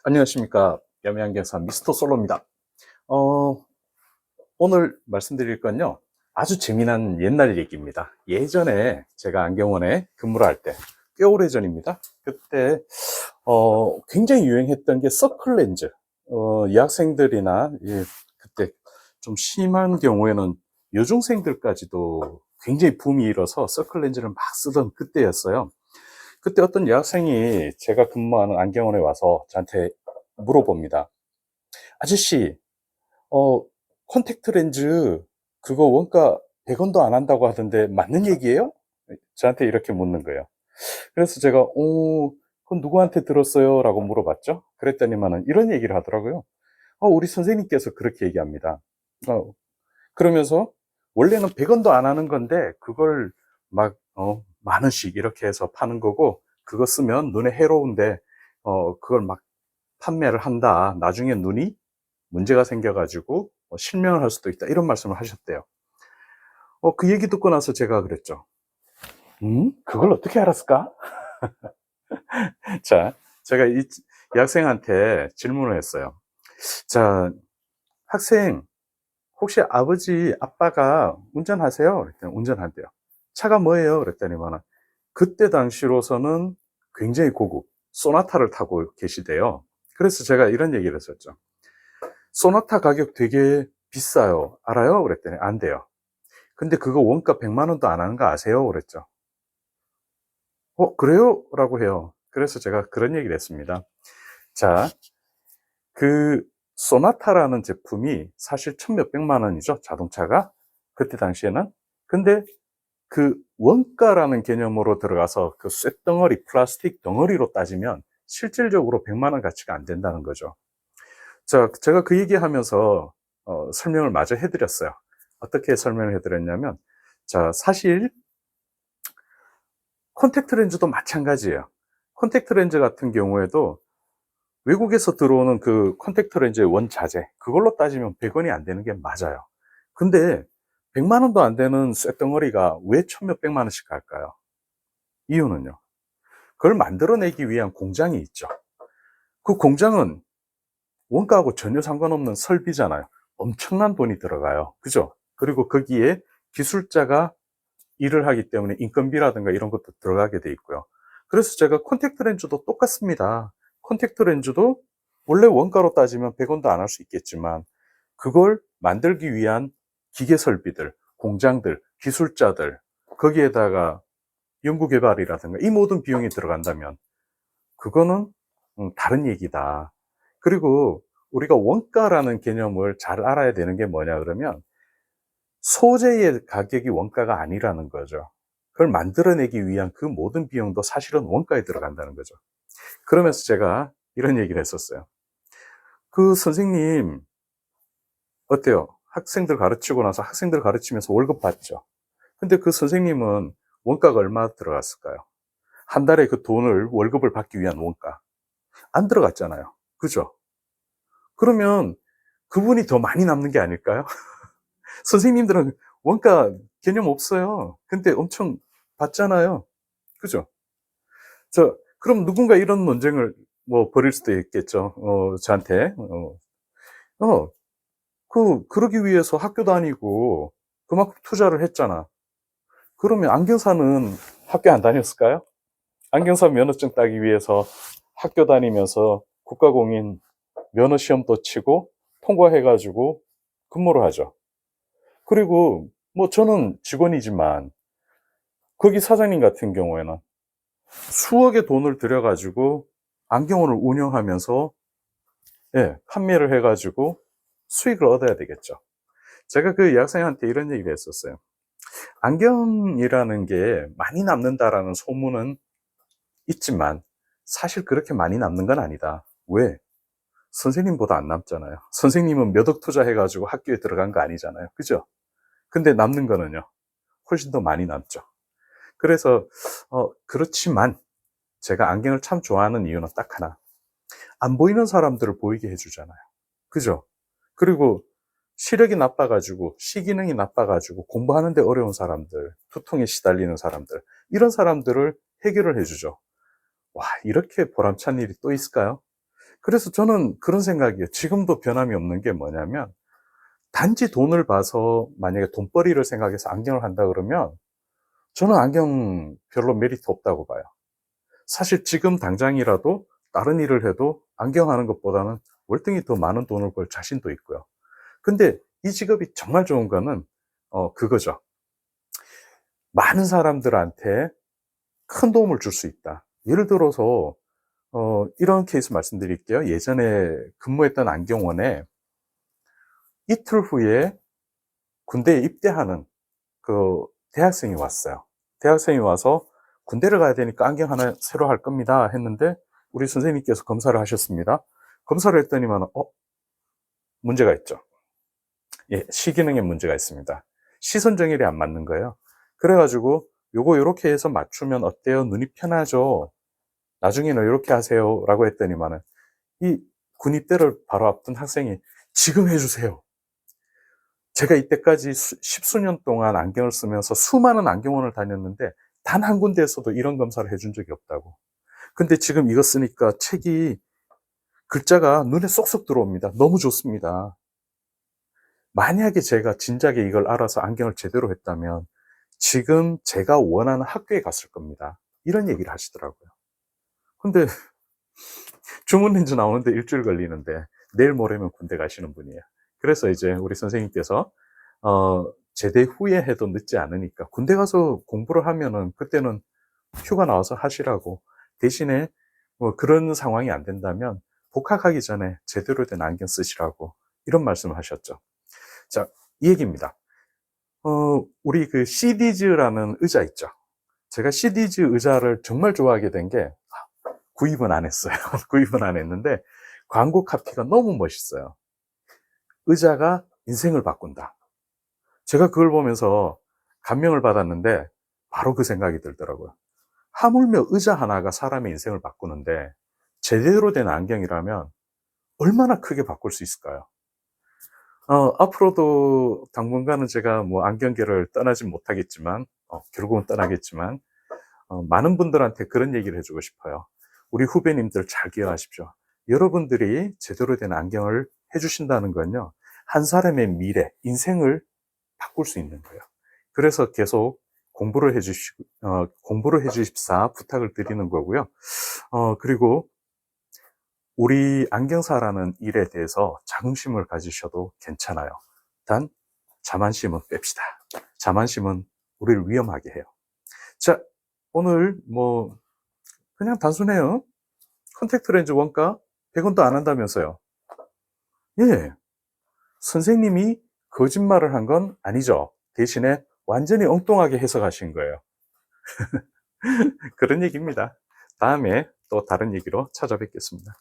안녕하십니까. 야매안경사 미스터 솔로입니다. 어, 오늘 말씀드릴 건요. 아주 재미난 옛날 얘기입니다. 예전에 제가 안경원에 근무를 할 때, 꽤 오래 전입니다. 그때, 굉장히 유행했던 게 서클렌즈. 여학생들이나, 예, 그때 좀 심한 경우에는 여중생들까지도 굉장히 붐이 일어서 서클렌즈를 막 쓰던 그때였어요. 그때 어떤 여학생이 제가 근무하는 안경원에 와서 저한테 물어봅니다. 아저씨, 어, 콘택트 렌즈 그거 원가 100원도 안 한다고 하던데 맞는 얘기예요? 저한테 이렇게 묻는 거예요. 그래서 제가 그건 누구한테 들었어요? 라고 물어봤죠. 그랬더니만은 이런 얘기를 하더라고요. 우리 선생님께서 그렇게 얘기합니다. 어, 그러면서 원래는 100원도 안 하는 건데 그걸 막 만 원씩 이렇게 해서 파는 거고, 그거 쓰면 눈에 해로운데 그걸 막 판매를 한다. 나중에 눈이 문제가 생겨가지고 실명을 할 수도 있다. 이런 말씀을 하셨대요. 그 얘기 듣고 나서 제가 그랬죠. 그걸 어떻게 알았을까? 자, 제가 이 학생한테 질문을 했어요. 자, 학생, 혹시 아버지, 아빠가 운전하세요? 그랬더니 운전한대요. 차가 뭐예요? 그랬더니만 그때 당시로서는 굉장히 고급 소나타를 타고 계시대요. 그래서 제가 이런 얘기를 했었죠. 소나타 가격 되게 비싸요. 알아요? 그랬더니 안 돼요. 근데 그거 원가 100만 원도 안 하는 거 아세요? 그랬죠. 그래요? 라고 해요. 그래서 제가 그런 얘기를 했습니다. 자, 그 소나타라는 제품이 사실 천몇백만 원이죠. 자동차가. 그때 당시에는. 근데 그 원가라는 개념으로 들어가서 그 쇳덩어리, 플라스틱 덩어리로 따지면 실질적으로 100만 원 가치가 안 된다는 거죠. 자, 제가 그 얘기하면서 설명을 마저 해드렸어요. 어떻게 설명을 해드렸냐면, 자, 사실 콘택트 렌즈도 마찬가지예요. 콘택트 렌즈 같은 경우에도 외국에서 들어오는 그 콘택트 렌즈의 원자재, 그걸로 따지면 100원이 안 되는 게 맞아요. 근데 100만 원도 안 되는 쇳덩어리가 왜 천몇백만 원씩 할까요? 이유는요. 그걸 만들어내기 위한 공장이 있죠. 그 공장은 원가하고 전혀 상관없는 설비잖아요. 엄청난 돈이 들어가요. 그죠? 그리고 거기에 기술자가 일을 하기 때문에 인건비라든가 이런 것도 들어가게 돼 있고요. 그래서 제가 콘택트 렌즈도 똑같습니다. 콘택트 렌즈도 원래 원가로 따지면 100원도 안 할 수 있겠지만 그걸 만들기 위한 기계 설비들, 공장들, 기술자들, 거기에다가 연구개발이라든가 이 모든 비용이 들어간다면 그거는 다른 얘기다. 그리고 우리가 원가라는 개념을 잘 알아야 되는 게 뭐냐 그러면 소재의 가격이 원가가 아니라는 거죠. 그걸 만들어내기 위한 그 모든 비용도 사실은 원가에 들어간다는 거죠. 그러면서 제가 이런 얘기를 했었어요. 그 선생님 어때요? 학생들 가르치고 나서 학생들 가르치면서 월급 받죠. 근데 그 선생님은 원가가 얼마 들어갔을까요? 한 달에 그 돈을 월급을 받기 위한 원가 안 들어갔잖아요. 그죠? 그러면 그분이 더 많이 남는 게 아닐까요? 선생님들은 원가 개념 없어요. 근데 엄청 받잖아요. 그죠? 그럼 누군가 이런 논쟁을 뭐 벌일 수도 있겠죠. 저한테. 그러기 위해서 학교 다니고 그만큼 투자를 했잖아. 그러면 안경사는 학교 안 다녔을까요? 안경사 면허증 따기 위해서 학교 다니면서 국가공인 면허 시험도 치고 통과해가지고 근무를 하죠. 그리고 뭐 저는 직원이지만 거기 사장님 같은 경우에는 수억의 돈을 들여가지고 안경원을 운영하면서 예, 판매를 해가지고 수익을 얻어야 되겠죠. 제가 그 여학생한테 이런 얘기를 했었어요. 안경이라는 게 많이 남는다라는 소문은 있지만 사실 그렇게 많이 남는 건 아니다. 왜? 선생님보다 안 남잖아요. 선생님은 몇 억 투자해가지고 학교에 들어간 거 아니잖아요. 그죠? 근데 남는 거는요. 훨씬 더 많이 남죠. 그래서 그렇지만 제가 안경을 참 좋아하는 이유는 딱 하나. 안 보이는 사람들을 보이게 해주잖아요. 그죠? 그리고 시력이 나빠가지고 시기능이 나빠가지고 공부하는데 어려운 사람들, 두통에 시달리는 사람들, 이런 사람들을 해결을 해주죠. 와, 이렇게 보람찬 일이 또 있을까요? 그래서 저는 그런 생각이에요. 지금도 변함이 없는 게 뭐냐면, 단지 돈을 봐서 만약에 돈벌이를 생각해서 안경을 한다 그러면 저는 안경 별로 메리트 없다고 봐요. 사실 지금 당장이라도 다른 일을 해도 안경 하는 것보다는 월등히 더 많은 돈을 벌 자신도 있고요. 근데 이 직업이 정말 좋은 거는 그거죠. 많은 사람들한테 큰 도움을 줄 수 있다. 예를 들어서 이런 케이스 말씀드릴게요. 예전에 근무했던 안경원에 이틀 후에 군대에 입대하는 그 대학생이 왔어요. 대학생이 와서 군대를 가야 되니까 안경 하나 새로 할 겁니다 했는데, 우리 선생님께서 검사를 하셨습니다. 검사를 했더니만 문제가 있죠. 예, 시기능에 문제가 있습니다. 시선 정렬이 안 맞는 거예요. 그래가지고 요거 요렇게 해서 맞추면 어때요? 눈이 편하죠? 나중에는 이렇게 하세요 라고 했더니만은, 이 군입대를 바로 앞둔 학생이 지금 해주세요. 제가 이때까지 십수년 동안 안경을 쓰면서 수많은 안경원을 다녔는데 단 한 군데에서도 이런 검사를 해준 적이 없다고. 근데 지금 이거 쓰니까 책이, 글자가 눈에 쏙쏙 들어옵니다. 너무 좋습니다. 만약에 제가 진작에 이걸 알아서 안경을 제대로 했다면 지금 제가 원하는 학교에 갔을 겁니다. 이런 얘기를 하시더라고요. 근데 주문 렌즈 나오는데 일주일 걸리는데 내일 모레면 군대 가시는 분이에요. 그래서 이제 우리 선생님께서 제대 후에 해도 늦지 않으니까 군대 가서 공부를 하면은 그때는 휴가 나와서 하시라고, 대신에 뭐 그런 상황이 안 된다면 복학하기 전에 제대로 된 안경 쓰시라고, 이런 말씀을 하셨죠. 자, 이 얘기입니다. 우리 그 시디즈라는 의자 있죠. 제가 시디즈 의자를 정말 좋아하게 된 게, 구입은 안 했어요. 구입은 안 했는데 광고 카피가 너무 멋있어요. 의자가 인생을 바꾼다. 제가 그걸 보면서 감명을 받았는데 바로 그 생각이 들더라고요. 하물며 의자 하나가 사람의 인생을 바꾸는데 제대로 된 안경이라면 얼마나 크게 바꿀 수 있을까요? 앞으로도 당분간은 제가 뭐 안경계를 떠나진 못하겠지만, 결국은 떠나겠지만, 많은 분들한테 그런 얘기를 해주고 싶어요. 우리 후배님들 잘 기억하십시오. 여러분들이 제대로 된 안경을 해주신다는 건요, 한 사람의 미래, 인생을 바꿀 수 있는 거예요. 그래서 계속 공부를 해주십사 부탁을 드리는 거고요. 그리고 우리 안경사라는 일에 대해서 자긍심을 가지셔도 괜찮아요. 단, 자만심은 뺍시다. 자만심은 우리를 위험하게 해요. 자, 오늘 뭐 그냥 단순해요. 컨택트 렌즈 원가 100원도 안 한다면서요. 예, 선생님이 거짓말을 한 건 아니죠. 대신에 완전히 엉뚱하게 해석하신 거예요. 그런 얘기입니다. 다음에 또 다른 얘기로 찾아뵙겠습니다.